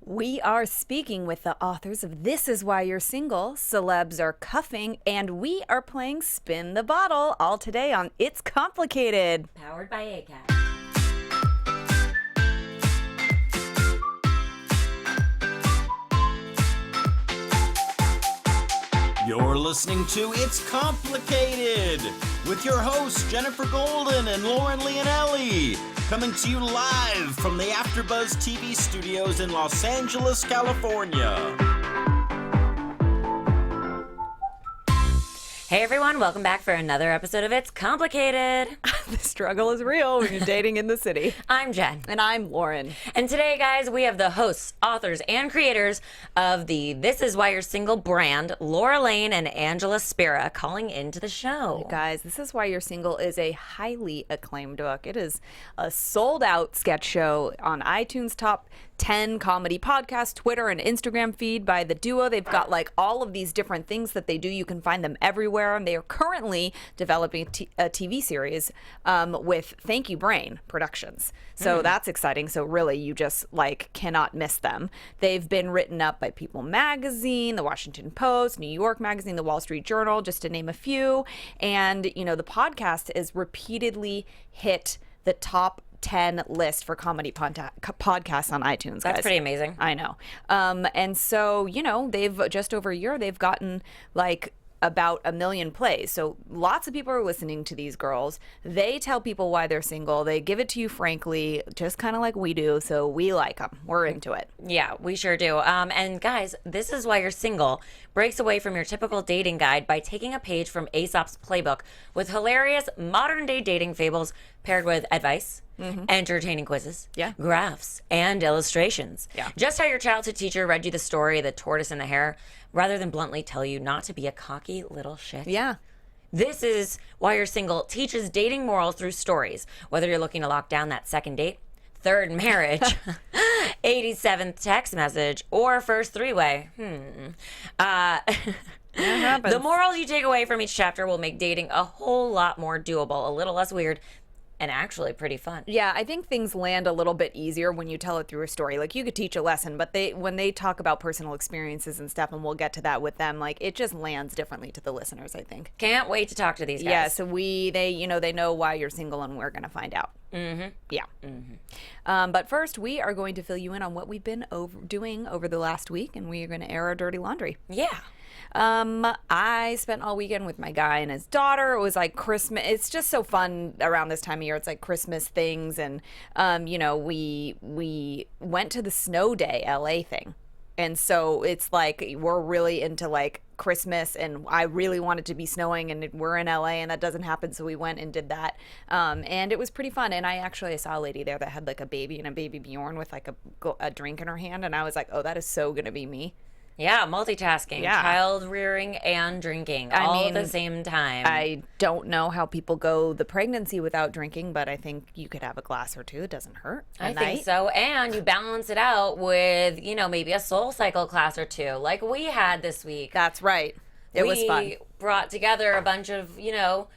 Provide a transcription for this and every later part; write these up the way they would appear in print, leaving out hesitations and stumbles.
We are speaking with the authors of This Is Why You're Single, Celebs Are Cuffing, and we are playing Spin the Bottle, all today on It's Complicated. Powered by ACAT. You're listening to It's Complicated with your hosts Jennifer Golden and Lauren Leonelli, coming to you live from the AfterBuzz TV studios in Los Angeles, California. Hey everyone, welcome back for another episode of It's Complicated. The struggle is real when you're dating in the city. I'm Jen. And I'm Lauren. And today, guys, we have the hosts, authors, and creators of the This Is Why You're Single brand, Laura Lane and Angela Spira, calling into the show. You guys, This Is Why You're Single is a highly acclaimed book. It is a sold-out sketch show on iTunes Top 10 comedy podcast, Twitter, and Instagram feed by the duo. They've got like all of these different things that they do. You can find them everywhere. And they are currently developing a TV series with Thank You Brain Productions. So that's exciting. So really, you just like cannot miss them. They've been written up by People Magazine, The Washington Post, New York Magazine, The Wall Street Journal, just to name a few. And, you know, the podcast is repeatedly hit the top 10 list for comedy podcasts on iTunes, guys. That's pretty amazing. I know. And so, you know, they've just over a year, they've gotten like about 1 million plays. So lots of people are listening to these girls. They tell people why they're single. They give it to you frankly, just kind of like we do. So we like them. We're into it. Yeah, we sure do. And guys, This Is Why You're Single breaks away from your typical dating guide by taking a page from Aesop's playbook with hilarious modern-day dating fables paired with advice, entertaining quizzes, graphs, and illustrations. Yeah. Just how your childhood teacher read you the story, The Tortoise and the Hare, rather than bluntly tell you not to be a cocky little shit. Yeah. This Is Why You're Single teaches dating morals through stories, whether you're looking to lock down that second date, third marriage, 87th text message, or first three-way. The morals you take away from each chapter will make dating a whole lot more doable, a little less weird, and actually pretty fun. Yeah, I think things land a little bit easier when you tell it through a story. Like, you could teach a lesson, but when they talk about personal experiences and stuff, and we'll get to that with them, like, it just lands differently to the listeners, I think. Can't wait to talk to these guys. Yeah, so they know why you're single, and we're going to find out. Yeah. But first, we are going to fill you in on what we've been doing over the last week, and we are going to air our dirty laundry. Yeah. I spent all weekend with my guy and his daughter. It was like Christmas. It's just so fun around this time of year. It's like Christmas things. And, you know, we went to the snow day LA thing. And so it's like, we're really into like Christmas, and I really wanted to be snowing, and we're in LA and that doesn't happen. So we went and did that. And it was pretty fun. And I saw a lady there that had like a baby and a baby Bjorn with like a drink in her hand. And I was like, oh, that is so going to be me. Yeah, multitasking, child rearing and drinking all at the same time. I don't know how people go the pregnancy without drinking, but I think you could have a glass or two. It doesn't hurt. I think so. And you balance it out with, you know, maybe a soul cycle class or two like we had this week. That's right. It was fun. We brought together a bunch of, you know,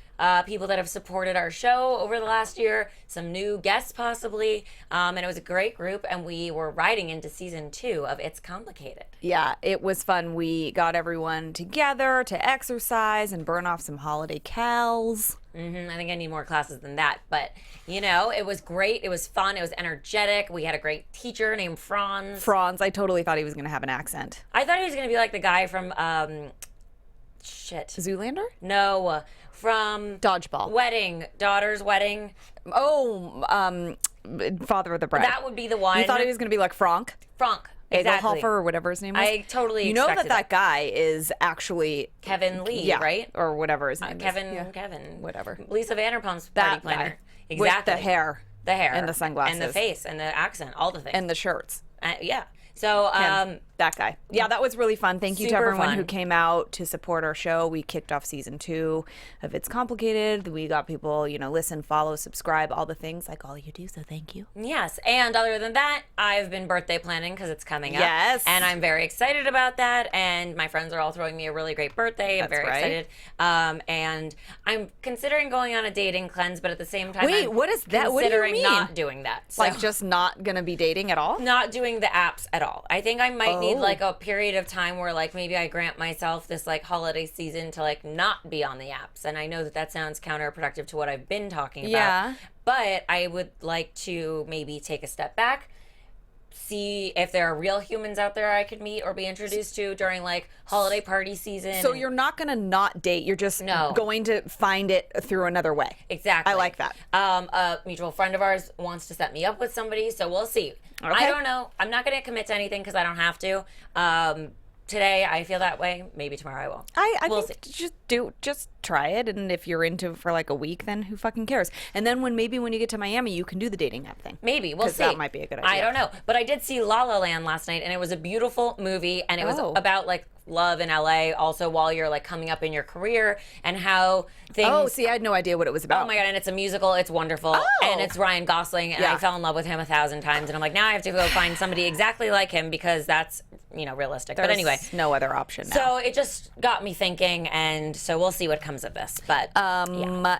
people that have supported our show over the last year, some new guests possibly, and it was a great group, and we were riding into season 2 of It's Complicated. Yeah, it was fun. We got everyone together to exercise and burn off some holiday cals. I think I need more classes than that, but, you know, it was great. It was fun. It was energetic. We had a great teacher named Franz. I totally thought he was going to have an accent. I thought he was going to be like the guy from, Zoolander? No, from Dodgeball. Daughter's Wedding. Oh, Father of the Bride. That would be the one. You thought he was going to be like Frank? Exactly. Egelhofer or whatever his name was. I totally You know expected that guy is actually Kevin Lee, right? Or whatever his name is. Kevin. Whatever. Lisa Vanderpump's party planner. Guy. Exactly. With the hair. The hair. And the sunglasses. And the face and the accent, all the things. And the shirts. Yeah. So That guy. Yeah, that was really fun. Thank you to Super everyone fun. who came out to support our show. We kicked off season 2 of It's Complicated. We got people, listen, follow, subscribe, all the things like all you do. So thank you. Yes, and other than that, I've been birthday planning because it's coming up. Yes. And I'm very excited about that. And my friends are all throwing me a really great birthday. I'm That's very right. excited. And I'm considering going on a dating cleanse, but at the same time, Wait, I'm what is that? What do you considering mean? not doing that. So, Like just not going to be dating at all? not doing the apps at all. I think I might need like a period of time where like maybe I grant myself this like holiday season to like not be on the apps. And I know that sounds counterproductive to what I've been talking about. Yeah. But I would like to maybe take a step back, see if there are real humans out there I could meet or be introduced to during like holiday party season. So you're not going to not date. You're just No. going to find it through another way. Exactly. I like that. A mutual friend of ours wants to set me up with somebody, so we'll see. Okay. I don't know. I'm not going to commit to anything because I don't have to. Today I feel that way. Maybe tomorrow I won't. I We'll think just try it, and if you're into it for like a week, then who fucking cares? And then when you get to Miami, you can do the dating app thing. Maybe we'll 'Cause see. that might be a good idea. I don't know, but I did see La La Land last night, and it was a beautiful movie, and it was Oh. about like love in LA. Also, while you're like coming up in your career, and how things. Oh, see, I had no idea what it was about. Oh my god! And it's a musical. It's wonderful, and it's Ryan Gosling. And Yeah. I fell in love with him 1,000 times. And I'm like, now I have to go find somebody exactly like him because that's realistic. But anyway, There's no other option now. so it just got me thinking, and so we'll see what comes of this. But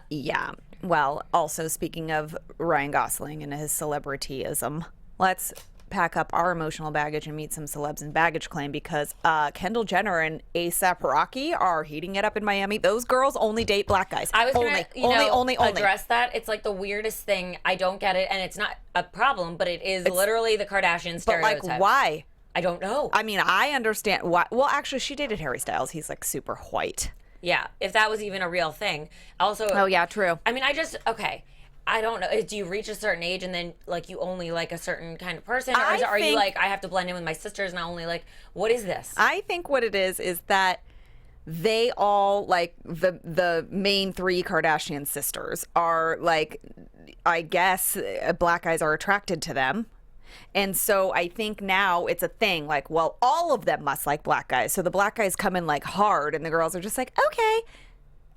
Yeah. Well, also speaking of Ryan Gosling and his celebrityism, let's pack up our emotional baggage and meet some celebs in baggage claim because Kendall Jenner and A$AP Rocky are heating it up in Miami. Those girls only date black guys. I was only, gonna, only address that. It's like the weirdest thing. I don't get it, and it's not a problem, but it is literally the Kardashian But stereotype. like, why? I don't know. I mean, I understand why. Well, actually, she dated Harry Styles. He's like super white. Yeah, if that was even a real thing. Also, Oh yeah, true. I mean, I don't know. Do you reach a certain age and then like you only like a certain kind of person, or are you think- like I have to blend in with my sisters and I only like what is this? I think what it is that they all like the main 3 Kardashian sisters are like, I guess black guys are attracted to them. And so I think now it's a thing like, well, all of them must like black guys. So the black guys come in like hard and the girls are just like, okay.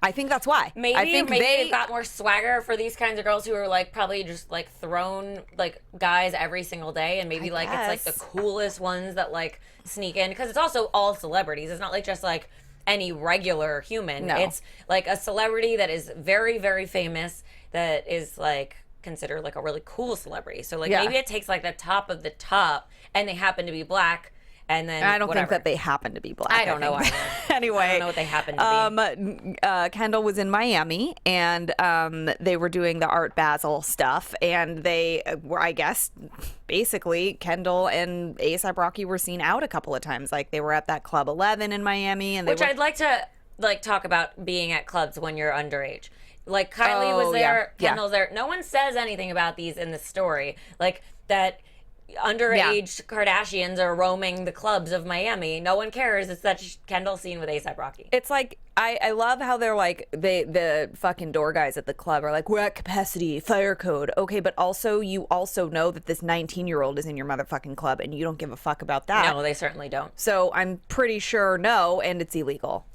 I think that's why. Maybe I think they've got more swagger for these kinds of girls who are like probably just like thrown like guys every single day, and maybe like it's like the guess. coolest ones that like sneak in because it's also all celebrities. It's not like just like any regular human. No. It's like a celebrity that is very very famous that is like considered like a really cool celebrity. So like Yeah. maybe it takes like the top of the top, and they happen to be black. And then I don't whatever. think that they happen to be black. I don't know think. either. Anyway, I don't know what they happen to be. Kendall was in Miami, and they were doing the Art Basel stuff, and they were, I guess, basically Kendall and A$AP Rocky were seen out a couple of times. Like they were at that Club 11 in Miami, and Which I'd like to like talk about being at clubs when you're underage. Like Kylie Oh, was yeah. there, Yeah. Kendall's there. No one says anything about these in the story. Like that underage Kardashians are roaming the clubs of Miami. No one cares. It's that Kendall scene with A$AP Rocky. It's like I love how they're like the fucking door guys at the club are like, we're at capacity, fire code. Okay, but also you also know that this 19-year-old is in your motherfucking club and you don't give a fuck about that. No, they certainly don't. So I'm pretty sure no, and it's illegal.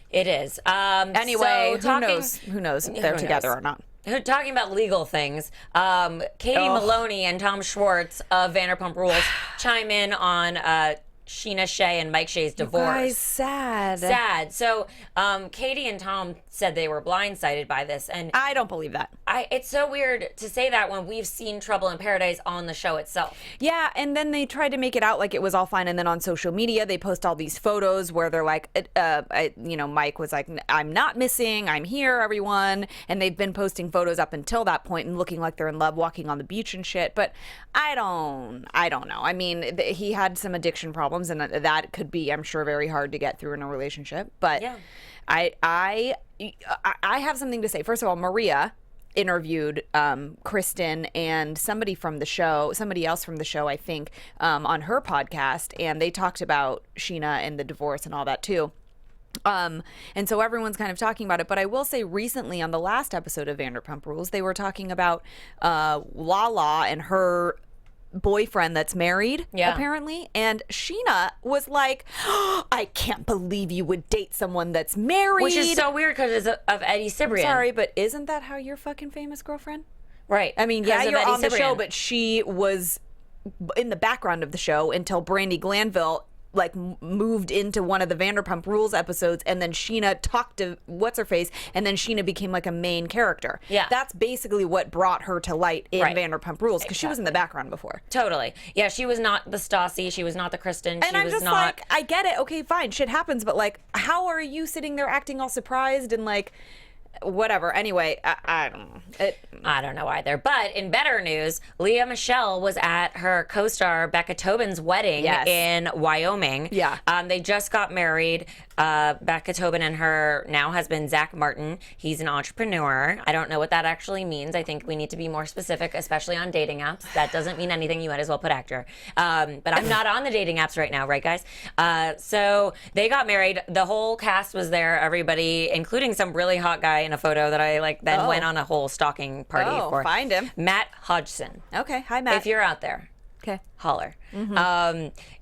It is. Anyway, so who knows? Who knows if they're who together knows? or not? Talking about legal things, Katie Maloney and Tom Schwartz of Vanderpump Rules chime in on Sheena Shea and Mike Shea's divorce. Guys, sad. Sad. So Katie and Tom said they were blindsided by this, and I don't believe that. it's so weird to say that when we've seen Trouble in Paradise on the show itself. Yeah, and then they tried to make it out like it was all fine, and then on social media they post all these photos where they're like, Mike was like, "I'm not missing, I'm here, everyone," and they've been posting photos up until that point and looking like they're in love, walking on the beach and shit. But I don't know. I mean, he had some addiction problems, and that could be, I'm sure, very hard to get through in a relationship. But Yeah. I have something to say. First of all, Maria interviewed Kristen and somebody else from the show, I think, on her podcast, and they talked about Sheena and the divorce and all that too. And so everyone's kind of talking about it, but I will say recently on the last episode of Vanderpump Rules, they were talking about Lala and her boyfriend that's married, Yeah. apparently. And Sheena was like, I can't believe you would date someone that's married. Which is so weird because of Eddie Cibrian. Sorry, but isn't that how you're fucking famous, girlfriend? Right. I mean, 'Cause yeah, of you're Eddie on the Cibrian. show, but she was in the background of the show until Brandi Glanville like moved into one of the Vanderpump Rules episodes, and then Sheena talked to what's her face, and then Sheena became like a main character. Yeah. That's basically what brought her to light in Right. Vanderpump Rules, because she was in the background before. Totally. Yeah, she was not the Stassi. She was not the Kristen. And she I'm was just not. like, I get it. Okay, fine, shit happens, but like, how are you sitting there acting all surprised and like, whatever. Anyway, I don't know. I don't know either. But in better news, Leah Michele was at her co-star Becca Tobin's wedding Yes. in Wyoming. Yeah. They just got married. Becca Tobin and her now husband, Zach Martin. He's an entrepreneur. I don't know what that actually means. I think we need to be more specific, especially on dating apps. That doesn't mean anything. You might as well put actor. But I'm not on the dating apps right now, right, guys? So they got married. The whole cast was there. Everybody, including some really hot guy in a photo that I like then went on a whole stalking party for. Find him. Matt Hodgson. Okay, hi, Matt. If you're out there, okay. holler.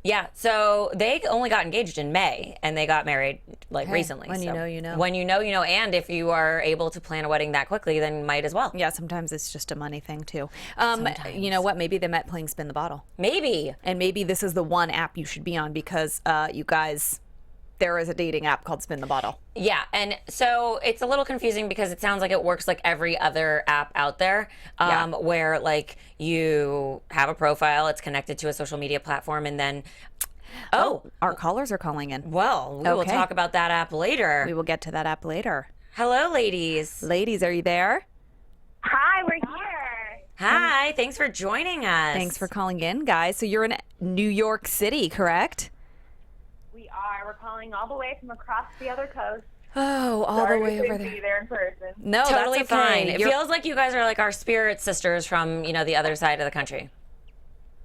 Yeah, so they only got engaged in May, and they got married like recently. when you So know, you know. When you know, you know. And if you are able to plan a wedding that quickly, then might as well. Yeah, sometimes it's just a money thing too. You know what? Maybe they met playing Spin the Bottle. Maybe. And maybe this is the one app you should be on because you guys, there is a dating app called Spin the Bottle. Yeah, and so it's a little confusing because it sounds like it works like every other app out there, where like you have a profile, it's connected to a social media platform, and then Our callers are calling in. well, we will Okay. talk about that app later. We will get to that app later. Hello, ladies. Ladies, are you there? Hi, we're here. Hi, thanks for joining us. Thanks for calling in, guys. So you're in New York City, correct? We are. We're calling all the way from across the other coast. Oh, all Sorry the way we over couldn't there. be there in person. No, Totally that's okay. fine. It You're- feels like you guys are like our spirit sisters from, the other side of the country.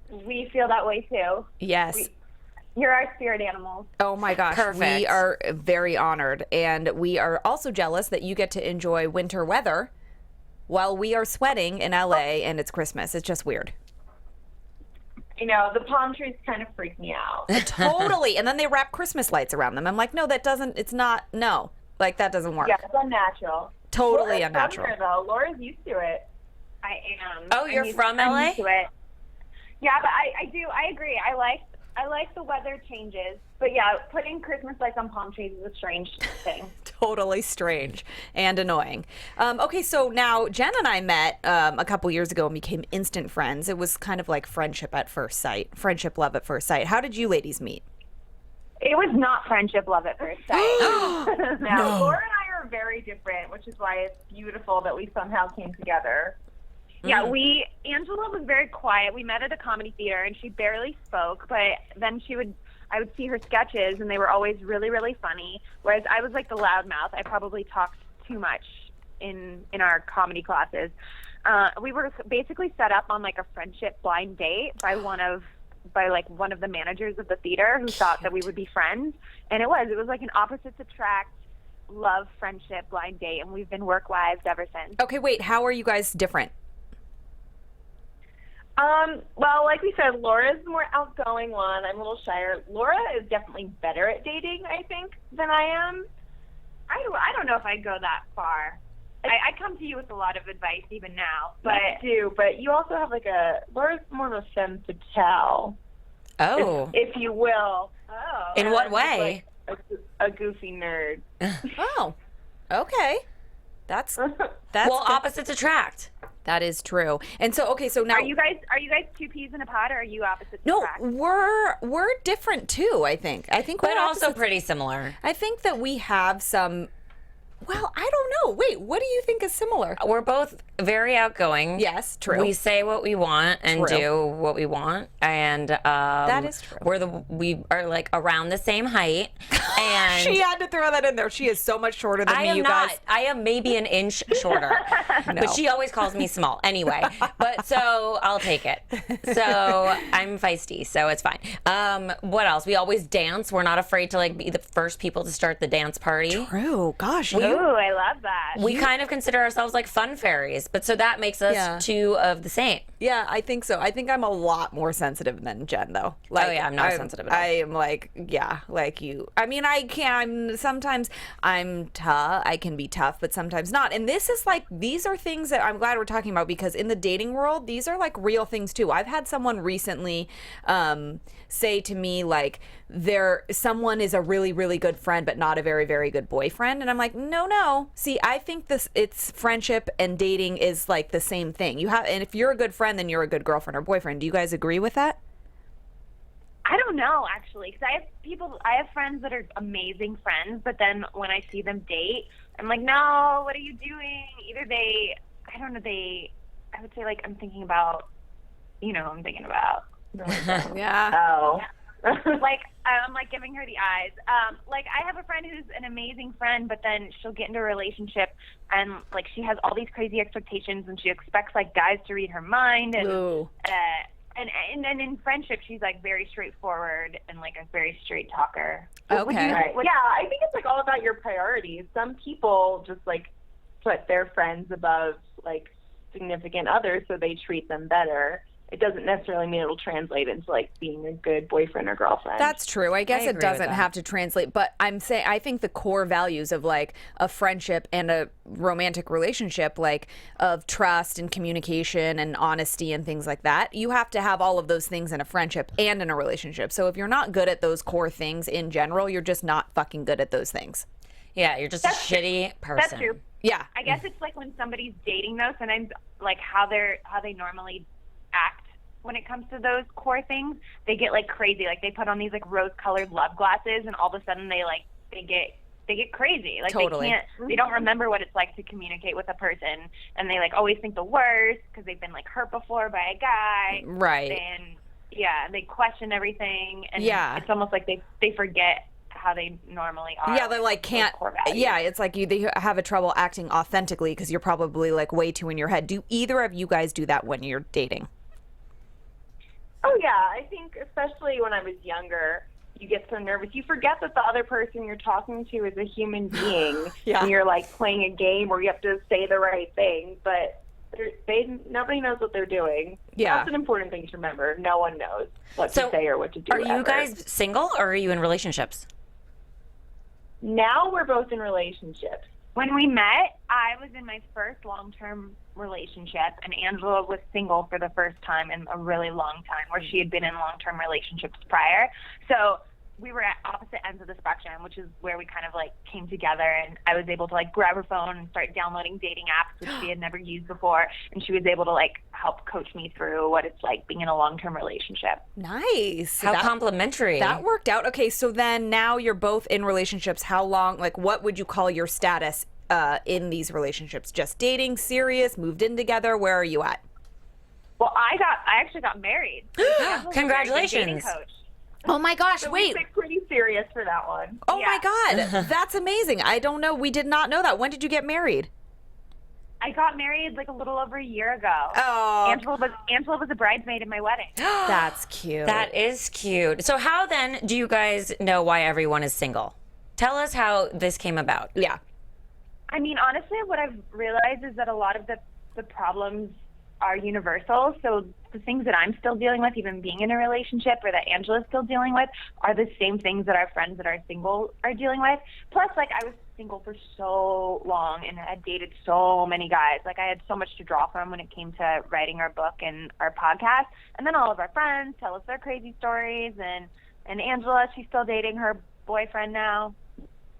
We feel that way too. Yes. You're our spirit animals. Oh my gosh, we Perfect. are very honored, and we are also jealous that you get to enjoy winter weather while we are sweating in LA and it's Christmas. It's just weird. You know, the palm trees kind of freak me out. Totally. And then they wrap Christmas lights around them. I'm like, no, that doesn't. It's not. No, like that doesn't work. Yeah, it's unnatural. Totally Laura's unnatural. From here, though. Laura's used to it. I am. Oh, you're from LA? I'm used to it. Yeah, but I do. I agree. I like the weather changes. But yeah, putting Christmas lights on palm trees is a strange thing. Totally strange and annoying. Okay, so now Jen and I met a couple years ago and became instant friends. It was kind of like friendship at first sight, friendship, love at first sight. How did you ladies meet? It was not friendship, love at first sight. No. Laura and I are very different, which is why it's beautiful that we somehow came together. Yeah, Angela was very quiet. We met at a comedy theater, and she barely spoke, but then I would see her sketches, and they were always really, really funny, whereas I was like the loudmouth. I probably talked too much in our comedy classes. We were basically set up on like a friendship blind date by one of the managers of the theater who thought that we would be friends, and it was like an opposites attract, love, friendship blind date, and we've been work wives ever since. Okay, wait. How are you guys different? Well, like we said, Laura's the more outgoing one. I'm a little shyer. Laura is definitely better at dating, I think, than I am. I don't know if I'd go that far. I come to you with a lot of advice even now, but I do. But you also have Laura's more of a femme fatale, Oh. if you will. Oh. In what way? Like a goofy nerd. Oh, okay. That's Well, good. opposites attract. That is true. And so, okay, so now Are you guys two peas in a pod, or are you opposites no, attract? we're different too. I think But we're also opposites. pretty similar. I think that we have some. Well, I don't know. Wait, what do you think is similar? We're both very outgoing. Yes, true. We say what we want and True. do what we want, and that is true. We are like around the same height, and She had to throw that in there. She is so much shorter than I me, am you not. guys. I am maybe an inch shorter, but she always calls me small anyway. But so I'll take it. So I'm feisty, so it's fine. What else? We always dance. We're not afraid to like be the first people to start the dance party. True. Gosh, Ooh, I love that. We kind of consider ourselves like fun fairies, but so that makes us Yeah. two of the same. Yeah, I think so. I think I'm a lot more sensitive than Jen, though. Like, I'm not sensitive at all. I am like, yeah, like you. I mean, sometimes I'm tough. I can be tough, but sometimes not. And this is like, these are things that I'm glad we're talking about, because in the dating world, these are like real things too. I've had someone recently say to me, like, someone is a really, really good friend, but not a very, very good boyfriend. And I'm like, no. See, I think it's friendship and dating is like the same thing. And if you're a good friend, then you're a good girlfriend or boyfriend. Do you guys agree with that? I don't know, actually, because I have friends that are amazing friends, but then when I see them date, I'm like, no, what are you doing? Either I would say, like, I'm thinking about. Yeah. Oh. Like, I'm like giving her the eyes. Like, I have a friend who's an amazing friend, but then she'll get into a relationship and like she has all these crazy expectations and she expects like guys to read her mind and then in friendship she's like very straightforward and like a very straight talker. Okay. Yeah, I think it's like all about your priorities. Some people just like put their friends above like significant others, so they treat them better. It doesn't necessarily mean it'll translate into like being a good boyfriend or girlfriend. That's true. I guess I it agree with doesn't that. have to translate, but I'm saying I think the core values of like a friendship and a romantic relationship, like of trust and communication and honesty and things like that, you have to have all of those things in a friendship and in a relationship. So if you're not good at those core things in general, you're just not fucking good at those things. Yeah, you're just a shitty person. That's true. Yeah. I guess it's like when somebody's dating though, sometimes like how they normally act when it comes to those core things, they get like crazy. Like they put on these like rose-colored love glasses, and all of a sudden they get crazy. Like Totally. they don't remember what it's like to communicate with a person, and they like always think the worst because they've been like hurt before by a guy. Right. And yeah, they question everything, and Yeah. it's almost like they forget how they normally are. Yeah, they like can't. core values. Yeah, it's like they have a trouble acting authentically because you're probably like way too in your head. Do either of you guys do that when you're dating? Oh, yeah. I think especially when I was younger, you get so nervous. You forget that the other person you're talking to is a human being. Yeah. And you're like playing a game where you have to say the right thing, but nobody knows what they're doing. Yeah. That's an important thing to remember. No one knows what So, to say or what to do. Are you ever. guys single or are you in relationships? Now we're both in relationships. When we met, I was in my first long-term relationship, and Angela was single for the first time in a really long time, where she had been in long-term relationships prior. So we were at opposite ends of the spectrum, which is where we kind of like came together, and I was able to like grab her phone and start downloading dating apps, which she had never used before, and she was able to like help coach me through what it's like being in a long-term relationship. Nice. How complimentary. That worked out. Okay, so then now you're both in relationships. How long, like what would you call your status in these relationships? Just dating, serious, moved in together? Where are you at? Well, I actually got married. Angela's a very good dating Congratulations. coach. Oh my gosh, So wait. we took pretty serious for that one. Oh my Yeah. God. That's amazing. I don't know. We did not know that. When did you get married? I got married like a little over a year ago. Oh, Angela was a bridesmaid in my wedding. that's cute. That is cute. So how then do you guys know why everyone is single? Tell us how this came about. Yeah. I mean, honestly, what I've realized is that a lot of the problems are universal. So the things that I'm still dealing with, even being in a relationship, or that Angela's still dealing with, are the same things that our friends that are single are dealing with. Plus, like, I was single for so long and had dated so many guys. Like, I had so much to draw from when it came to writing our book and our podcast. And then all of our friends tell us their crazy stories. And Angela, she's still dating her boyfriend now.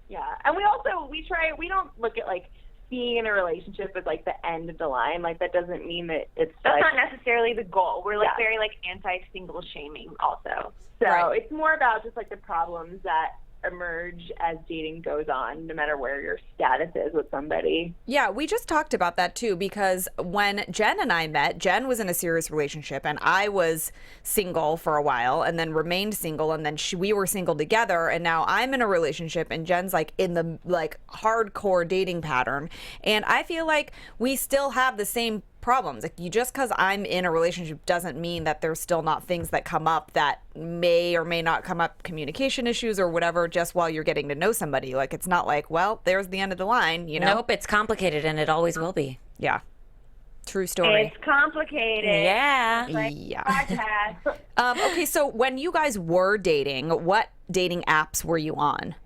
Yeah, and we don't look at like being in a relationship as like the end of the line. Like that doesn't mean that it's That's like, not necessarily the goal. We're like Yeah. very like anti-single shaming also. so Right. it's more about just like the problems that emerge as dating goes on, no matter where your status is with somebody. Yeah, we just talked about that too, because when Jen and I met, Jen was in a serious relationship and I was single for a while and then remained single, and then we were single together, and now I'm in a relationship and Jen's like in the like hardcore dating pattern. And I feel like we still have the same problems. Like, you just because I'm in a relationship doesn't mean that there's still not things that come up that may or may not come up, communication issues or whatever, just while you're getting to know somebody. Like, it's not like, well, there's the end of the line, you know? Nope, it's complicated and it always will be. Yeah. True story. It's complicated. Yeah. Like Yeah. podcast. Okay, so when you guys were dating, what dating apps were you on,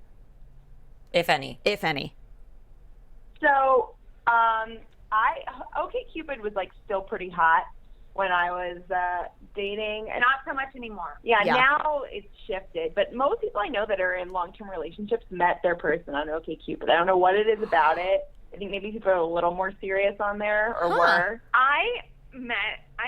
If any. if any? So, OkCupid was like still pretty hot when I was dating, and Not so much anymore. yeah, Yeah. now it's shifted. But most people I know that are in long-term relationships met their person on OkCupid. I don't know what it is about it. I think maybe people are a little more serious on there, or were. I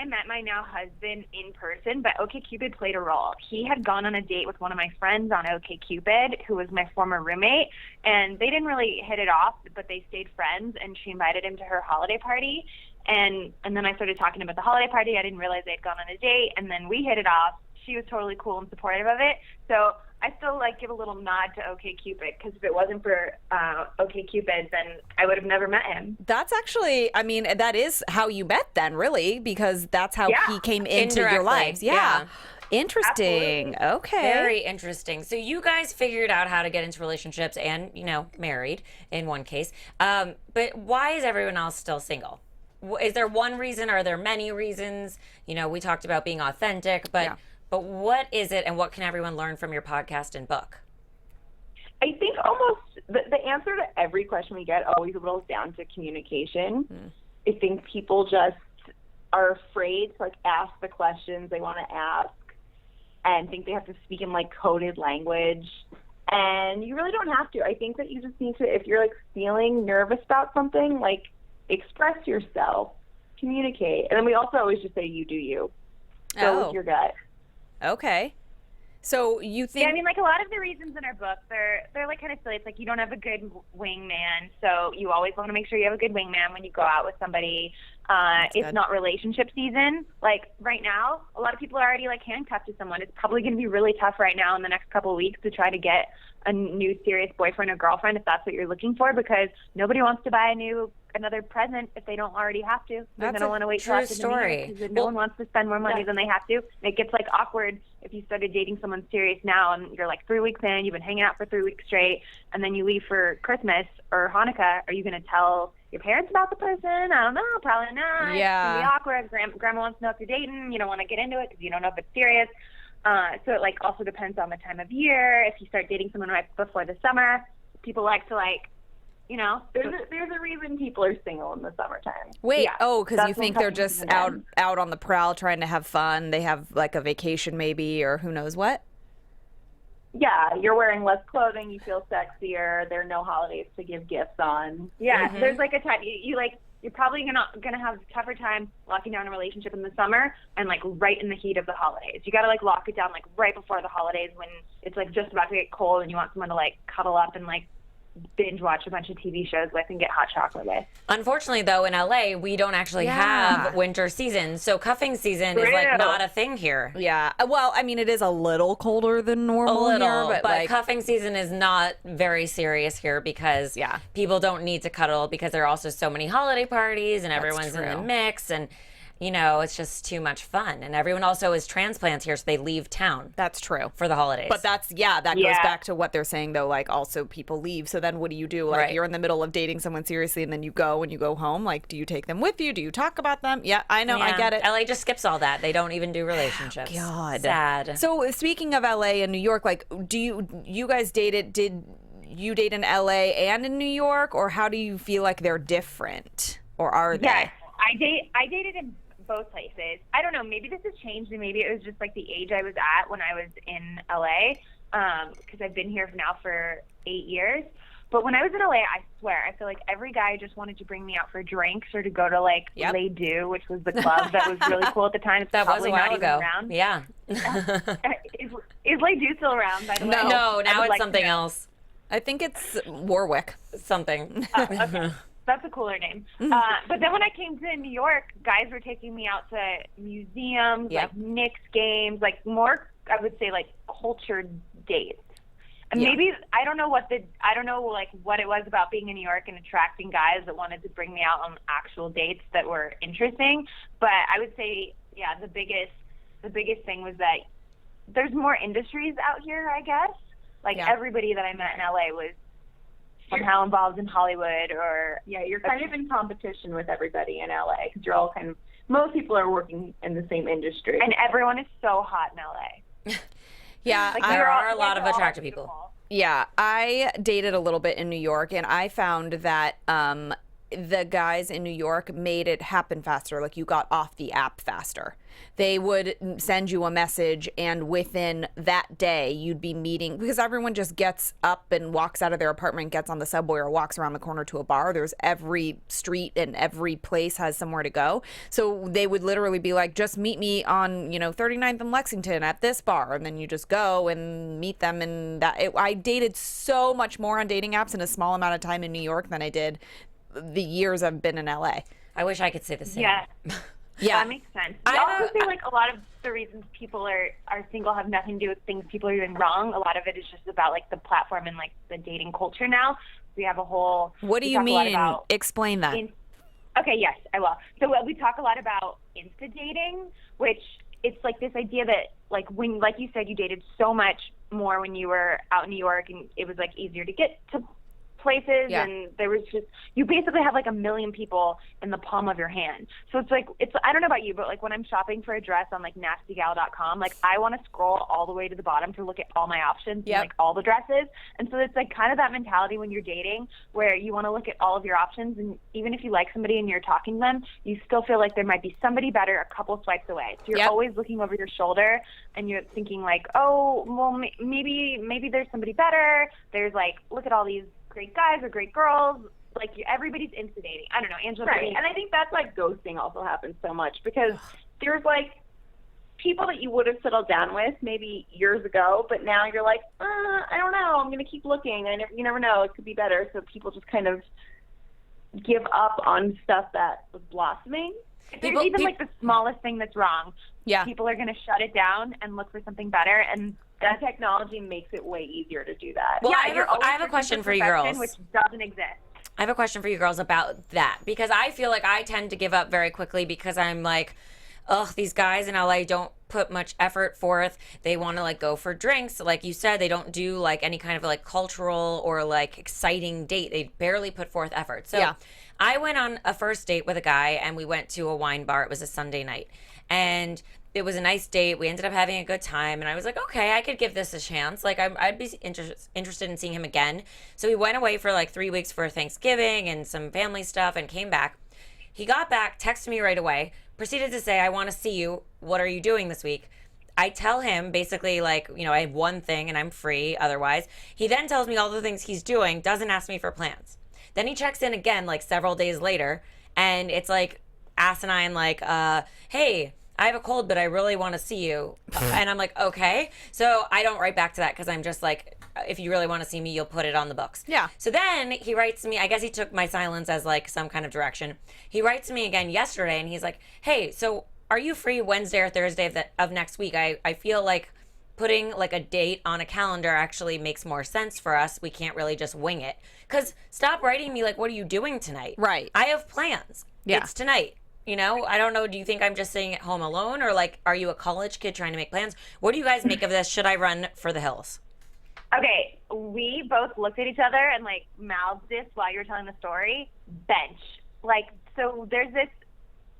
met my now husband in person, but OkCupid played a role. He had gone on a date with one of my friends on OkCupid, who was my former roommate, and they didn't really hit it off, but they stayed friends, and she invited him to her holiday party. And then I started talking about the holiday party. I didn't realize they had gone on a date, and then we hit it off. She was totally cool and supportive of it. So I still like give a little nod to OkCupid, because if it wasn't for OkCupid, then I would have never met him. That's actually, I mean, that is how you met then, really, because that's how Yeah. he came into your Indirectly, lives. Yeah. yeah. Interesting. Absolutely. Okay. Very interesting. So you guys figured out how to get into relationships and, married in one case. But why is everyone else still single? Is there one reason? Are there many reasons? We talked about being authentic, but Yeah. but what is it, and what can everyone learn from your podcast and book? I think almost the answer to every question we get always boils down to communication. I think people just are afraid to ask the questions they want to ask, and think they have to speak in coded language. And you really don't have to. I think that you just need to, if you're feeling nervous about something, express yourself, communicate. And then we also always just say, you do you. Go with your gut. Okay. So you think Yeah, I mean, a lot of the reasons in our book, they're kind of silly. It's you don't have a good wingman, so you always want to make sure you have a good wingman when you go out with somebody. It's good. not relationship season. Right now, a lot of people are already handcuffed to someone. It's probably going to be really tough right now in the next couple of weeks to try to get a new serious boyfriend or girlfriend if that's what you're looking for, because nobody wants to buy another present if they don't already have to. They're That's going to a want to wait true till after the new year, story. because no one wants to spend more money than they have to. And it gets awkward if you started dating someone serious now and you're 3 weeks in, you've been hanging out for 3 weeks straight, and then you leave for Christmas or Hanukkah. Are you going to tell your parents about the person? I don't know. Probably not. Yeah. It's going to be awkward. Grandma wants to know if you're dating. You don't want to get into it because you don't know if it's serious. So it also depends on the time of year. If you start dating someone right before the summer, people like to There's a reason people are single in the summertime. Wait, Yeah, because you that's think what they're I'm just talking out on the prowl trying to have fun. They have a vacation maybe, or who knows what. Yeah, you're wearing less clothing, you feel sexier, there are no holidays to give gifts on. Yeah, there's a time you're probably gonna have a tougher time locking down a relationship in the summer and right in the heat of the holidays. You gotta lock it down right before the holidays when it's just about to get cold and you want someone to cuddle up and binge watch a bunch of TV shows with and get hot chocolate with. Unfortunately, though, in LA, we don't actually have winter season, so cuffing season is True. not a thing here. Yeah. Well, I mean, it is a little colder than normal A little, here, but cuffing season is not very serious here because Yeah. people don't need to cuddle because there are also so many holiday parties and everyone's in the true. mix, and it's just too much fun. And everyone also is transplants here, so they leave town That's true. for the holidays. But that goes Yeah. back to what they're saying though. Also people leave. So then what do? Right. You're in the middle of dating someone seriously, and then you go home. Do you take them with you? Do you talk about them? Yeah, I know. I Yeah. get it. LA just skips all that. They don't even do relationships. God. Sad. So speaking of LA and New York, do you guys dated? Did you date in LA and in New York, or how do you feel like they're different, or are they? Yes, I dated in both places. I don't know. Maybe this has changed, and maybe it was just the age I was at when I was in LA, because I've been here now for 8 years. But when I was in LA, I swear, I feel like every guy just wanted to bring me out for drinks or to go to Yep. Les Deux, which was the club that was really cool at the time. It's That was a probably while not even ago. around. Yeah. Is Les Deux still around, by the way? No, I now would it's like to something know. else. I think it's Warwick. Something. Okay. That's a cooler name. But then when I came to New York, guys were taking me out to museums, Yep. Knicks games, more, I would say, cultured dates. And Yeah. maybe I don't know what it was about being in New York and attracting guys that wanted to bring me out on actual dates that were interesting. But I would say, yeah, the biggest thing was that there's more industries out here, I guess. Yeah. Everybody that I met in LA was somehow involved in Hollywood or you're kind of in competition with everybody in LA because you're all kind of, most people are working in the same industry. And everyone is so hot in LA. Yeah, Like, There we're all- are a lot of we're all attractive beautiful. people. Yeah, I dated a little bit in New York, and I found that the guys in New York made it happen faster. Like, you got off the app faster. They would send you a message, and within that day, you'd be meeting, because everyone just gets up and walks out of their apartment, gets on the subway, or walks around the corner to a bar. There's every street and every place has somewhere to go. So they would literally be like, just meet me on, 39th and Lexington at this bar. And then you just go and meet them. And I dated so much more on dating apps in a small amount of time in New York than I did the years I've been in LA. I wish I could say the same. Yeah. Yeah. That makes sense. I also feel like a lot of the reasons people are single have nothing to do with things people are doing wrong. A lot of it is just about like the platform and like the dating culture now. We have a whole. What do we you talk a lot mean? about Explain that. Okay, yes, I will. So we talk a lot about Insta dating, which it's like this idea that like when, like you said, you dated so much more when you were out in New York, and it was like easier to get to places, Yeah. and there was just, you basically have like a million people in the palm of your hand. So it's like, I don't know about you, but like when I'm shopping for a dress on like nastygal.com, like I want to scroll all the way to the bottom to look at all my options and like all the dresses. And so it's like kind of that mentality when you're dating where you want to look at all of your options, and even if you like somebody and you're talking to them, you still feel like there might be somebody better a couple swipes away. So you're always looking over your shoulder and you're thinking like, oh, well, maybe there's somebody better. There's like, look at all these great guys or great girls, like everybody's Insta dating. I don't know, Angela. Right, and I think that's like ghosting also happens so much because there's like people that you would have settled down with maybe years ago, but now you're like, I don't know, I'm gonna keep looking. You never know, it could be better. So people just kind of give up on stuff that was blossoming. If there's even like the smallest thing that's wrong, people are gonna shut it down and look for something better, and that technology makes it way easier to do that. Well, I have a question for you girls. Which doesn't exist. I have a question for you girls about that, because I feel like I tend to give up very quickly because I'm like, ugh, these guys in LA don't put much effort forth. They want to like go for drinks. Like you said, they don't do like any kind of like cultural or like exciting date. They barely put forth effort. So I went on a first date with a guy and we went to a wine bar. It was a Sunday night. And it was a nice date. We ended up having a good time. And I was like, okay, I could give this a chance. Like, I'd be interested in seeing him again. So we went away for like 3 weeks for Thanksgiving and some family stuff and came back. He got back, texted me right away, proceeded to say, I want to see you. What are you doing this week? I tell him basically like, I have one thing and I'm free otherwise. He then tells me all the things he's doing, doesn't ask me for plans. Then he checks in again like several days later, and it's like asinine, like, hey, I have a cold, but I really want to see you. And I'm like, okay. So I don't write back to that because I'm just like, if you really want to see me, you'll put it on the books. Yeah. So then he writes to me, I guess he took my silence as like some kind of direction. He writes to me again yesterday and he's like, hey, so are you free Wednesday or Thursday of next week? I feel like putting like a date on a calendar actually makes more sense for us. We can't really just wing it. Because stop writing me like, what are you doing tonight? Right. I have plans. Yeah. It's tonight. I don't know. Do you think I'm just sitting at home alone, or like, are you a college kid trying to make plans? What do you guys make of this? Should I run for the hills? Okay, we both looked at each other and like mouthed this while you were telling the story. Bench. Like, so there's this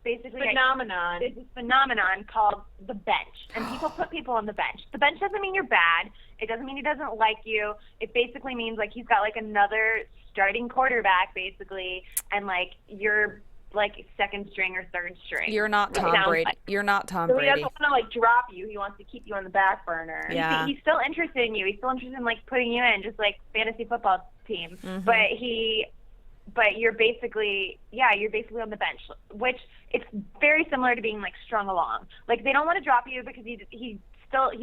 basically phenomenon. There's this phenomenon called the bench, and people put people on the bench. The bench doesn't mean you're bad. It doesn't mean he doesn't like you. It basically means like he's got like another starting quarterback basically, and like you're like second string or third string. You're not Tom Brady. Like. You're not Tom So Brady. he doesn't want to like drop you. He wants to keep you on the back burner. Yeah. He's still interested in you. He's still interested in like putting you in, just like fantasy football team. Mm-hmm. But you're basically on the bench, which it's very similar to being like strung along. Like they don't want to drop you because he's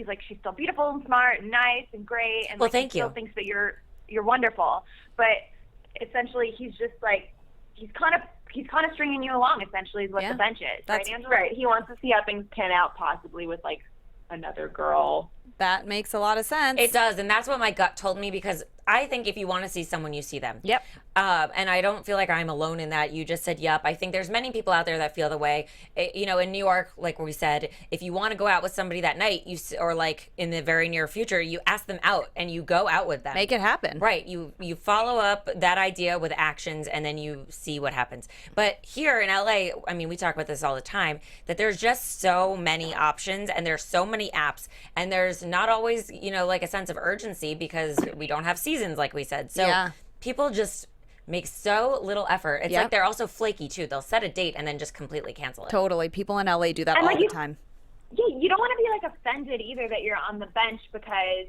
like, she's still beautiful and smart and nice and great, and well, like, thank he still you. thinks that you're wonderful. But essentially, he's just like he's kind of stringing you along. Essentially, is what the bench is. That's right, Angela? Right. He wants to see how things pan out, possibly with like another girl That makes a lot of sense. It does, and that's what my gut told me, because I think if you want to see someone, you see them. Yep. And I don't feel like I'm alone in that. You just said, yep. I think there's many people out there that feel the way. In New York, like we said, if you want to go out with somebody that night, or like in the very near future, you ask them out and you go out with them. Make it happen. Right. You follow up that idea with actions, and then you see what happens. But here in LA, I mean, we talk about this all the time, that there's just so many options, and there's so many apps, and there's not always, like a sense of urgency, because we don't have seasons, like we said. So people just make so little effort. It's like they're also flaky too. They'll set a date and then just completely cancel it. Totally. People in LA do that all the time. Yeah, you don't want to be like offended either that you're on the bench, because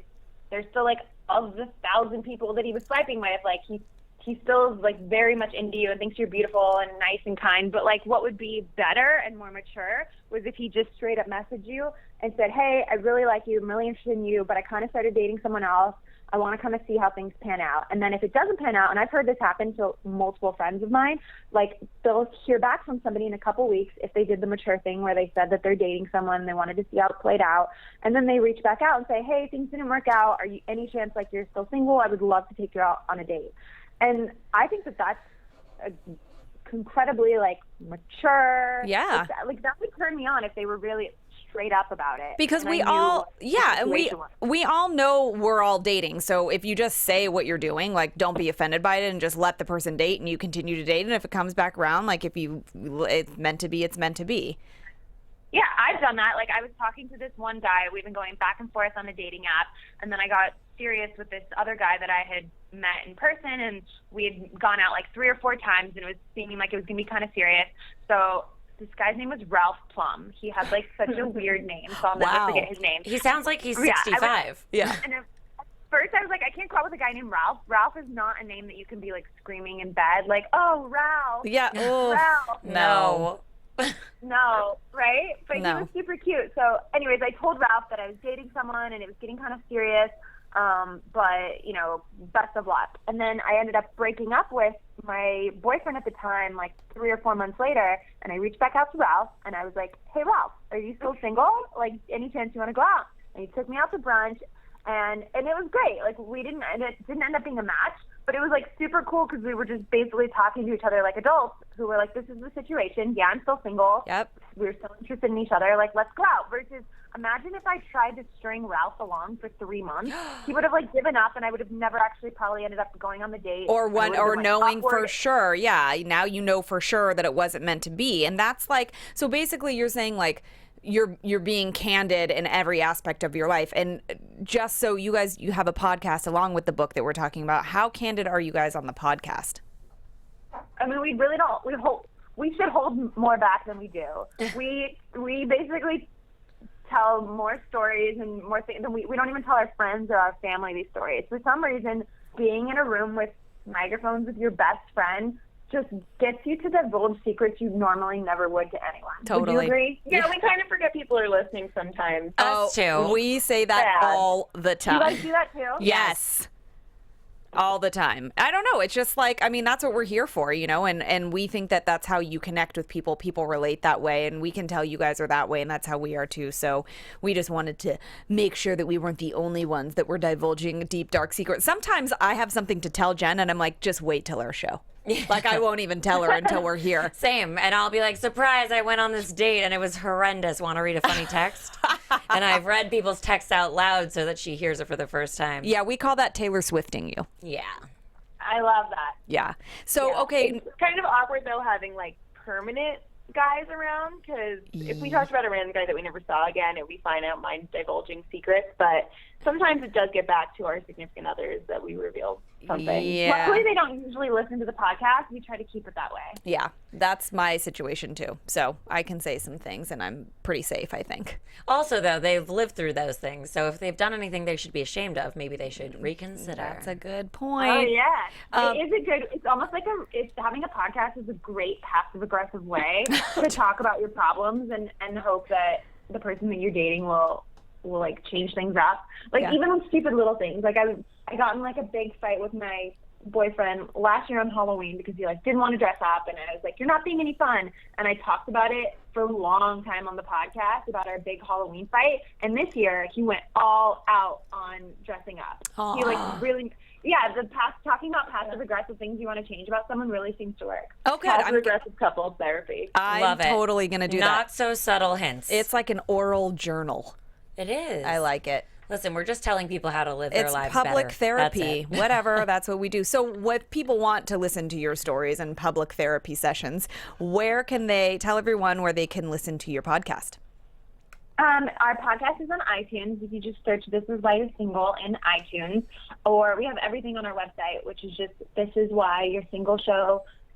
there's still like of the 1,000 people that he was swiping with, like he still is like very much into you and thinks you're beautiful and nice and kind. But like, what would be better and more mature was if he just straight up messaged you and said, hey, I really like you, I'm really interested in you, but I kind of started dating someone else. I want to kind of see how things pan out. And then if it doesn't pan out, and I've heard this happen to multiple friends of mine, like they'll hear back from somebody in a couple weeks if they did the mature thing where they said that they're dating someone, they wanted to see how it played out. And then they reach back out and say, hey, things didn't work out. Are you any chance like you're still single? I would love to take you out on a date. And I think that that's incredibly like mature. Yeah. Like that would turn me on if they were really straight up about it, because we all we all know we're all dating. So if you just say what you're doing, like, don't be offended by it and just let the person date, and you continue to date, and if it comes back around, like, if it's meant to be, it's meant to be. Yeah, I've done that. Like, I was talking to this one guy, we've been going back and forth on a dating app, and then I got serious with this other guy that I had met in person, and we had gone out like 3 or 4 times, and it was seeming like it was gonna be kind of serious. So this guy's name was Ralph Plum. He had like such a weird name, so I'll never forget his name. He sounds like he's 65. Yeah. And at first I was like, I can't call with a guy named Ralph. Ralph is not a name that you can be like screaming in bed, like, oh, Ralph. Yeah. Ralph. No. No, right? But No. he was super cute. So anyways, I told Ralph that I was dating someone and it was getting kind of serious. But, best of luck. And then I ended up breaking up with my boyfriend at the time, like 3 or 4 months later, and I reached back out to Ralph, and I was like, hey, Ralph, are you still single? Like, any chance you want to go out? And he took me out to brunch, and it was great. Like, it didn't end up being a match, but it was, like, super cool because we were just basically talking to each other like adults who were like, this is the situation. Yeah, I'm still single. Yep. We're still interested in each other. Like, let's go out. Versus, imagine if I tried to string Ralph along for 3 months. He would have, like, given up, and I would have never actually probably ended up going on the date. Or knowing for awkward. sure. Yeah. Now you know for sure that it wasn't meant to be. And that's like, so basically you're saying, like, you're being candid in every aspect of your life. And just so you have a podcast along with the book that we're talking about, how candid are you guys on the podcast? I mean, we really don't. We should hold more back than we do. We basically tell more stories and more things than we don't even tell our friends or our family these stories. For some reason, being in a room with microphones with your best friend just gets you to divulge secrets you normally never would to anyone. Totally. Would you agree? Yeah, we kind of forget people are listening sometimes. Us too. We say that all the time. You guys do that too? Yes. All the time. I don't know. It's just like, I mean, that's what we're here for, and we think that that's how you connect with people. People relate that way, and we can tell you guys are that way, and that's how we are too. So we just wanted to make sure that we weren't the only ones that were divulging deep, dark secrets. Sometimes I have something to tell Jen, and I'm like, just wait till our show. Like, I won't even tell her until we're here. Same. And I'll be like, surprise, I went on this date and it was horrendous. Want to read a funny text? And I've read people's texts out loud so that she hears it for the first time. Yeah, we call that Taylor Swifting you. Yeah. I love that. Yeah. So, Yeah. okay. It's kind of awkward, though, having, like, permanent guys around, because if we talked about a random guy that we never saw again, it would be fine. I don't mind divulging secrets, but sometimes it does get back to our significant others that we reveal something. Yeah. Luckily, they don't usually listen to the podcast. We try to keep it that way. Yeah, that's my situation too. So I can say some things and I'm pretty safe, I think. Also, though, they've lived through those things. So if they've done anything they should be ashamed of, maybe they should reconsider. That's a good point. Oh yeah, it is a good. It's almost like having a podcast is a great passive aggressive way to talk about your problems and hope that the person that you're dating will like change things up. Like even with stupid little things. Like I got in like a big fight with my boyfriend last year on Halloween because he like didn't want to dress up, and I was like, "You're not being any fun." And I talked about it for a long time on the podcast about our big Halloween fight. And this year he went all out on dressing up. Aww. He like really. Yeah, talking about passive aggressive things you want to change about someone really seems to work. Oh, good. Passive aggressive couples therapy. I'm Love it. totally going to do that. Not so subtle hints. It's like an oral journal. It is. I like it. Listen, we're just telling people how to live their It's lives public better. therapy. That's it. Whatever, that's what we do. So what people want to listen to your stories and public therapy sessions, where can they tell everyone where they can listen to your podcast? Our podcast is on iTunes. If you just search "This Is Why You're Single" in iTunes, or we have everything on our website, which is just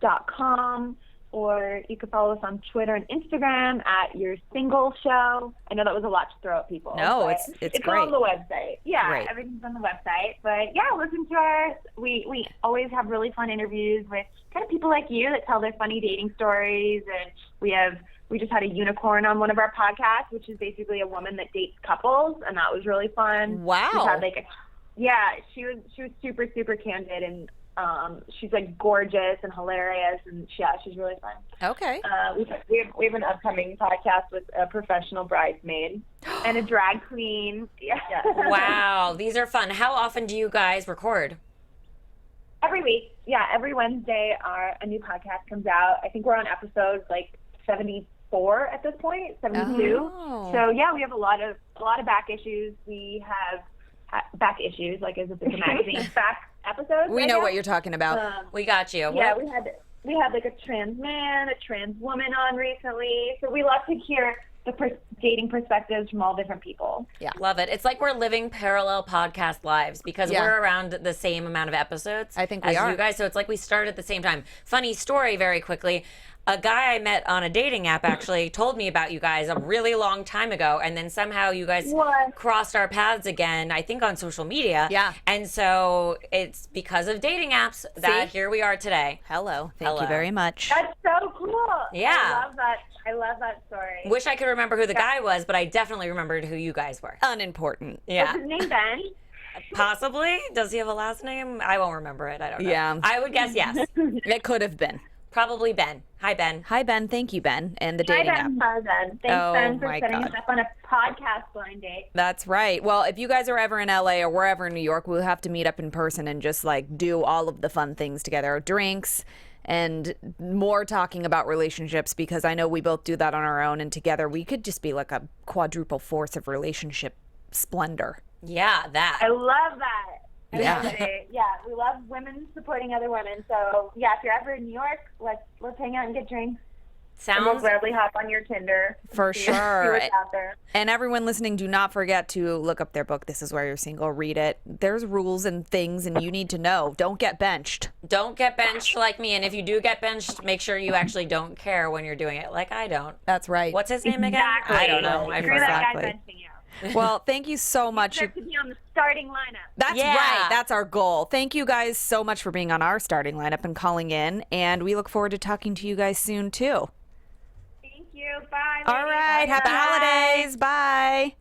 thisiswhyyou'resingleshow.com. Or you can follow us on Twitter and Instagram at Your Single Show. I know that was a lot to throw at people. No, but it's all great. on the website. Yeah, Great. everything's on the website. But yeah, listen to us. We always have really fun interviews with kind of people like you that tell their funny dating stories. And we just had a unicorn on one of our podcasts, which is basically a woman that dates couples, and that was really fun. Wow. She's had she was super, super candid, and she's like gorgeous and hilarious, and she's really fun. Okay. We have an upcoming podcast with a professional bridesmaid. And a drag queen. Yeah. Wow, these are fun. How often do you guys record? Every week. Yeah, every Wednesday a new podcast comes out. I think we're on episode like 74 at this point, 72. Oh. So yeah, we have a lot of back issues. We have back issues, like as if it's a magazine. Back episodes. We I know guess. what you're talking about. We got you. Yeah, What- we had like a trans man, a trans woman on recently. So we love to hear the dating perspectives from all different people. Love it. It's like we're living parallel podcast lives because Yeah. we're around the same amount of episodes I think we as are. you guys. So it's like we started at the same time. Funny story very quickly. A guy I met on a dating app actually told me about you guys a really long time ago, and then somehow you guys What? crossed our paths again, I think on social media. Yeah. And so it's because of dating apps that See? here we are today. Hello. Thank Hello. you very much. That's so cool. Yeah. I love that story. Wish I could remember who the guy was, but I definitely remembered who you guys were. Unimportant. Yeah. What's his name, Ben? Possibly. Does he have a last name? I won't remember it. I don't know. Yeah. I would guess yes. It could have been. Probably Ben. Hi, Ben. Hi, Ben. Thank you, Ben, and the Hi, dating app. Ben. Hi, Ben. Thanks, Oh, Ben, for my setting God. us up on a podcast blind date. That's right. Well, if you guys are ever in LA or wherever in New York, we'll have to meet up in person and just like do all of the fun things together. Drinks and more talking about relationships, because I know we both do that on our own, and together we could just be like a quadruple force of relationship splendor. Yeah, that. I love that. I Yeah. love it. Yeah, we love women supporting other women. So, yeah, if you're ever in New York, let's hang out and get drinks. And we'll Sounds gladly hop on your Tinder. For See sure. what's out there. And everyone listening, do not forget to look up their book, This Is Why You're Single. Read it. There's rules and things, and you need to know. Don't get benched. don't get benched like me. And if you do get benched, make sure you actually don't care when you're doing it, like I don't. That's right. What's his name again? Exactly. I don't know. I Screw forgot. that guy Exactly. benching you. Well, thank you so much. Deserve to be on the starting lineup. That's Yeah. right. That's our goal. Thank you guys so much for being on our starting lineup and calling in. And we look forward to talking to you guys soon, too. Thank you. Bye. All ladies. right. Bye. Happy holidays. Bye.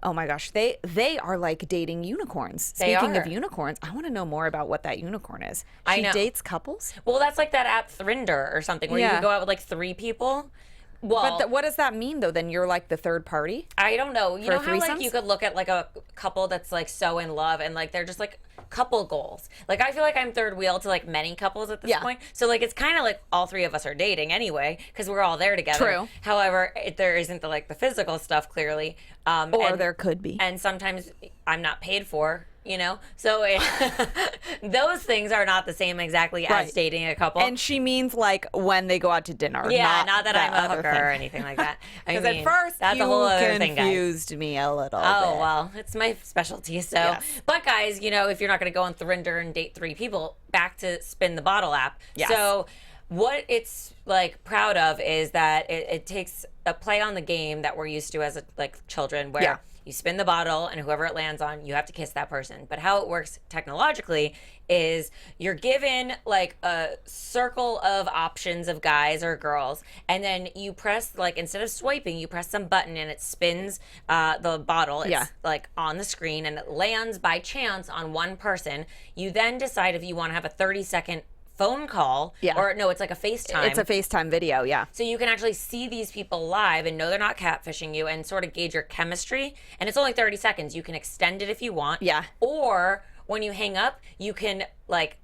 Oh my gosh, they are like dating unicorns. They Speaking of are. unicorns, I want to know more about what that unicorn is. I She know. dates couples? Well, that's like that app Thrinder or something where you Yeah. can go out with like 3 people. Well, But what does that mean, though? Then you're like the third party? I don't know. You For know how like threesomes? you could look at like a couple that's like so in love and like they're just like couple goals. Like I feel like I'm third wheel to like many couples at this Yeah. point. So like it's kind of like all 3 of us are dating anyway because we're all there together. True. However, there isn't the physical stuff clearly. Or and, there could be. and sometimes I'm not paid for. You know, so those things are not the same exactly as Right. dating a couple. And she means like when they go out to dinner. yeah, not that I'm a other hooker thing. or anything like that. I Because mean, at first that's you a whole other thing, guys. confused me a little Oh, bit. well, it's my specialty. So, Yes. but guys, you know, if you're not going to go on Thrinder and date 3 people, back to Spin the Bottle app. Yes. So, what it's like proud of is that it takes a play on the game that we're used to as like children, where Yeah. You spin the bottle, and whoever it lands on, you have to kiss that person. But how it works technologically is you're given like a circle of options of guys or girls, and then you press, like, instead of swiping, you press some button and it spins the bottle. It's like on the screen, and it lands by chance on one person. You then decide if you want to have a 30-second phone call, or no, it's like a FaceTime. It's a FaceTime video, yeah. So you can actually see these people live and know they're not catfishing you and sort of gauge your chemistry. And it's only 30 seconds. You can extend it if you want. Yeah. Or when you hang up, you can like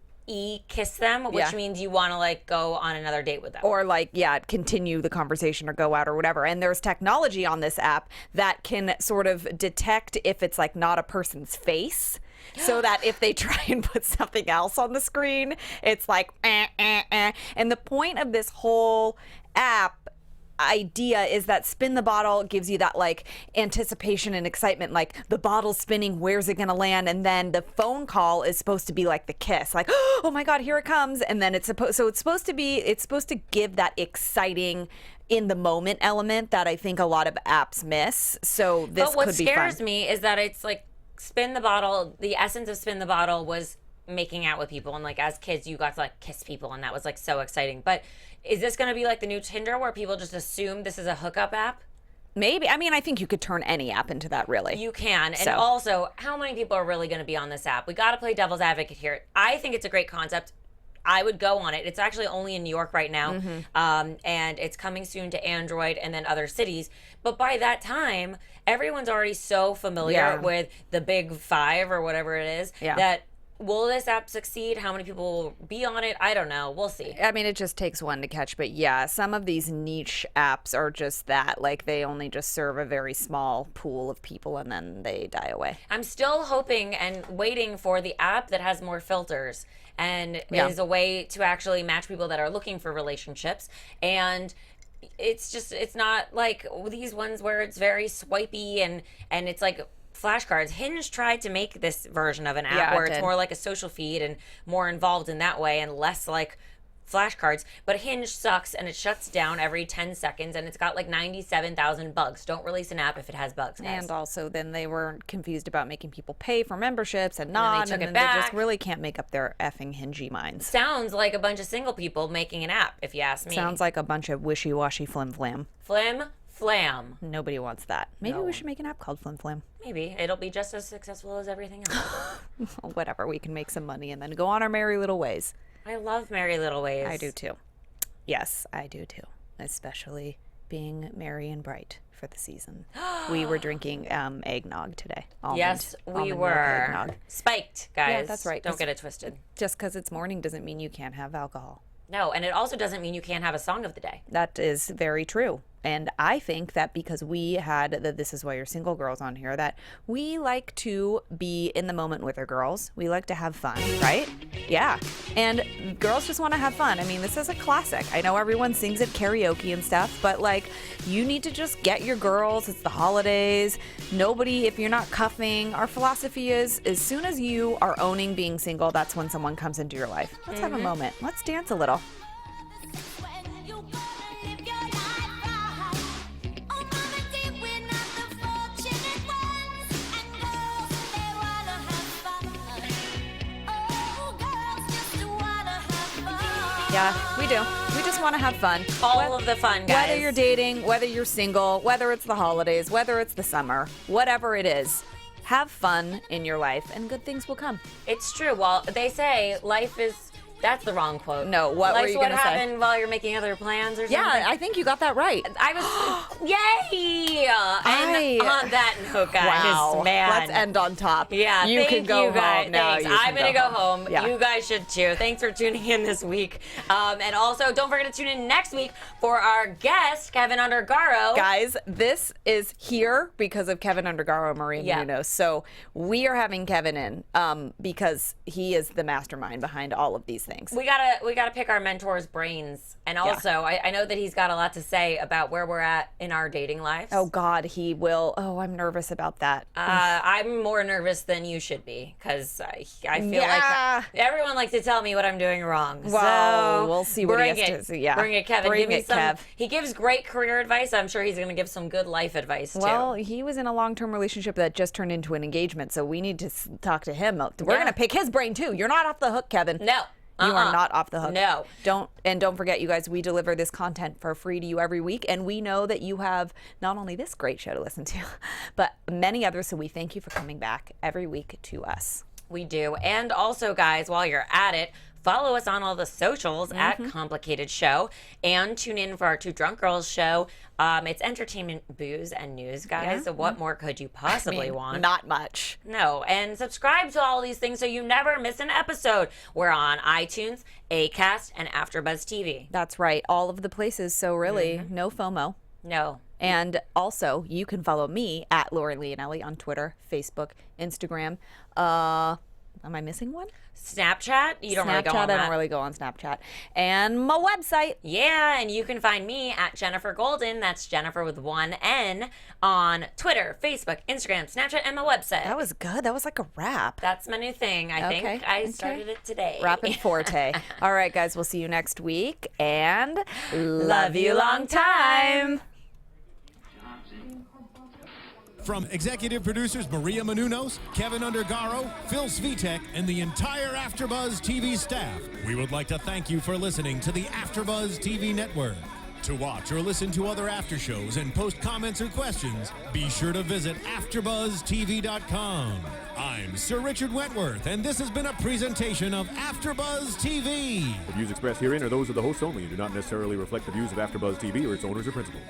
kiss them, which means you want to like go on another date with them. Or like, continue the conversation or go out or whatever. And there's technology on this app that can sort of detect if it's like not a person's face. So that if they try and put something else on the screen, it's like, And the point of this whole app idea is that spin the bottle gives you that like anticipation and excitement, like the bottle's spinning, where's it gonna land? And then the phone call is supposed to be like the kiss, like, oh my God, here it comes. And then it's supposed to give that exciting in the moment element that I think a lot of apps miss. So this could be fun. But what scares me is that it's like spin the bottle. The essence of spin the bottle was making out with people, and like as kids you got to like kiss people, and that was like so exciting. But is this going to be like the new Tinder where people just assume this is a hookup app? Maybe. I mean, I think you could turn any app into that, really. You can. And also, how many people are really going to be on this app? We got to play devil's advocate here. I think it's a great concept. I would go on it. It's actually only in New York right now, and it's coming soon to Android and then other cities. But by that time, everyone's already so familiar with the big five or whatever it is that will this app succeed? How many people will be on it? I don't know. We'll see. I mean, it just takes one to catch. But yeah, some of these niche apps are just that. Like they only just serve a very small pool of people and then they die away. I'm still hoping and waiting for the app that has more filters and is a way to actually match people that are looking for relationships. And it's not like these ones where it's very swipey and it's like flashcards. Hinge tried to make this version of an app where it's more like a social feed and more involved in that way and less like flashcards. But Hinge sucks and it shuts down every 10 seconds and it's got like 97,000 bugs. Don't release an app if it has bugs, guys. And also then they were confused about making people pay for memberships and not, and then they just really can't make up their effing Hingey minds. Sounds like a bunch of single people making an app, if you ask me. Sounds like a bunch of wishy-washy flim-flam. Flam. Nobody wants that. Maybe we should make an app called Flim Flam. Maybe. It'll be just as successful as everything else. Whatever. We can make some money and then go on our merry little ways. I love Merry Little Ways. I do too. Yes, I do too. Especially being merry and bright for the season. We were drinking eggnog today. Yes, we were. Eggnog. Spiked, guys. Yeah, that's right. Don't get it twisted. Just because it's morning doesn't mean you can't have alcohol. No, and it also doesn't mean you can't have a song of the day. That is very true. And I think that because we had the This Is Why You're Single girls on here, that we like to be in the moment with our girls. We like to have fun, right? Yeah. And girls just want to have fun. I mean, this is a classic. I know everyone sings at karaoke and stuff, but like, you need to just get your girls. It's the holidays. Nobody, if you're not cuffing, our philosophy is as soon as you are owning being single, that's when someone comes into your life. Let's have a moment. Let's dance a little. Yeah, we do. We just want to have fun. All of the fun, guys. Whether you're dating, whether you're single, whether it's the holidays, whether it's the summer, whatever it is, have fun in your life and good things will come. It's true. Well, they say life is... That's the wrong quote. No, what were you going to say? Life's what happened while you're making other plans or something? Yeah, I think you got that right. I was... Yay! And on that note, guys, wow. man. Let's end on top. Yeah, you can go guys. home now. Thanks. I'm going to go home. Yeah. You guys should too. Thanks for tuning in this week. And also, don't forget to tune in next week for our guest, Kevin Undergaro. Guys, this is here because of Kevin Undergaro, Maria Menounos. So we are having Kevin in because he is the mastermind behind all of these things. We gotta pick our mentor's brains, and also I know that he's got a lot to say about where we're at in our dating lives. Oh God, he will. Oh, I'm nervous about that. I'm more nervous than you should be because I feel like everyone likes to tell me what I'm doing wrong. Well, so we'll see what he has to say. Yeah, bring it, Kevin. Bring Give me it, some. Kev. He gives great career advice. I'm sure he's going to give some good life advice too. Well, he was in a long-term relationship that just turned into an engagement, so we need to talk to him. We're gonna pick his brain too. You're not off the hook, Kevin. No. You are not off the hook. No. Don't forget, you guys, we deliver this content for free to you every week, and we know that you have not only this great show to listen to, but many others, so we thank you for coming back every week to us. We do. And also, guys, while you're at it, follow us on all the socials at Complicated Show, and tune in for our Two Drunk Girls show. It's entertainment, booze, and news, guys. So what more could you possibly want? Not much. No. And subscribe to all these things so you never miss an episode. We're on iTunes, Acast, and AfterBuzz TV. That's right. All of the places. So really, no FOMO. No. And also, you can follow me at Lauren Leonelli on Twitter, Facebook, Instagram. Am I missing one? Snapchat? You don't really go on Snapchat, I that. don't really go on Snapchat. And my website. Yeah, and you can find me at Jennifer Golden. That's Jennifer with one N on Twitter, Facebook, Instagram, Snapchat, and my website. That was good. That was like a rap. That's my new thing. I think I started it today. Rap and forte. All right, guys, we'll see you next week. And Love you long time. From executive producers Maria Menounos, Kevin Undergaro, Phil Svitek, and the entire AfterBuzz TV staff, we would like to thank you for listening to the AfterBuzz TV network. To watch or listen to other after shows and post comments or questions, be sure to visit AfterBuzzTV.com. I'm Sir Richard Wentworth, and this has been a presentation of AfterBuzz TV. The views expressed herein are those of the hosts only and do not necessarily reflect the views of AfterBuzz TV or its owners or principals.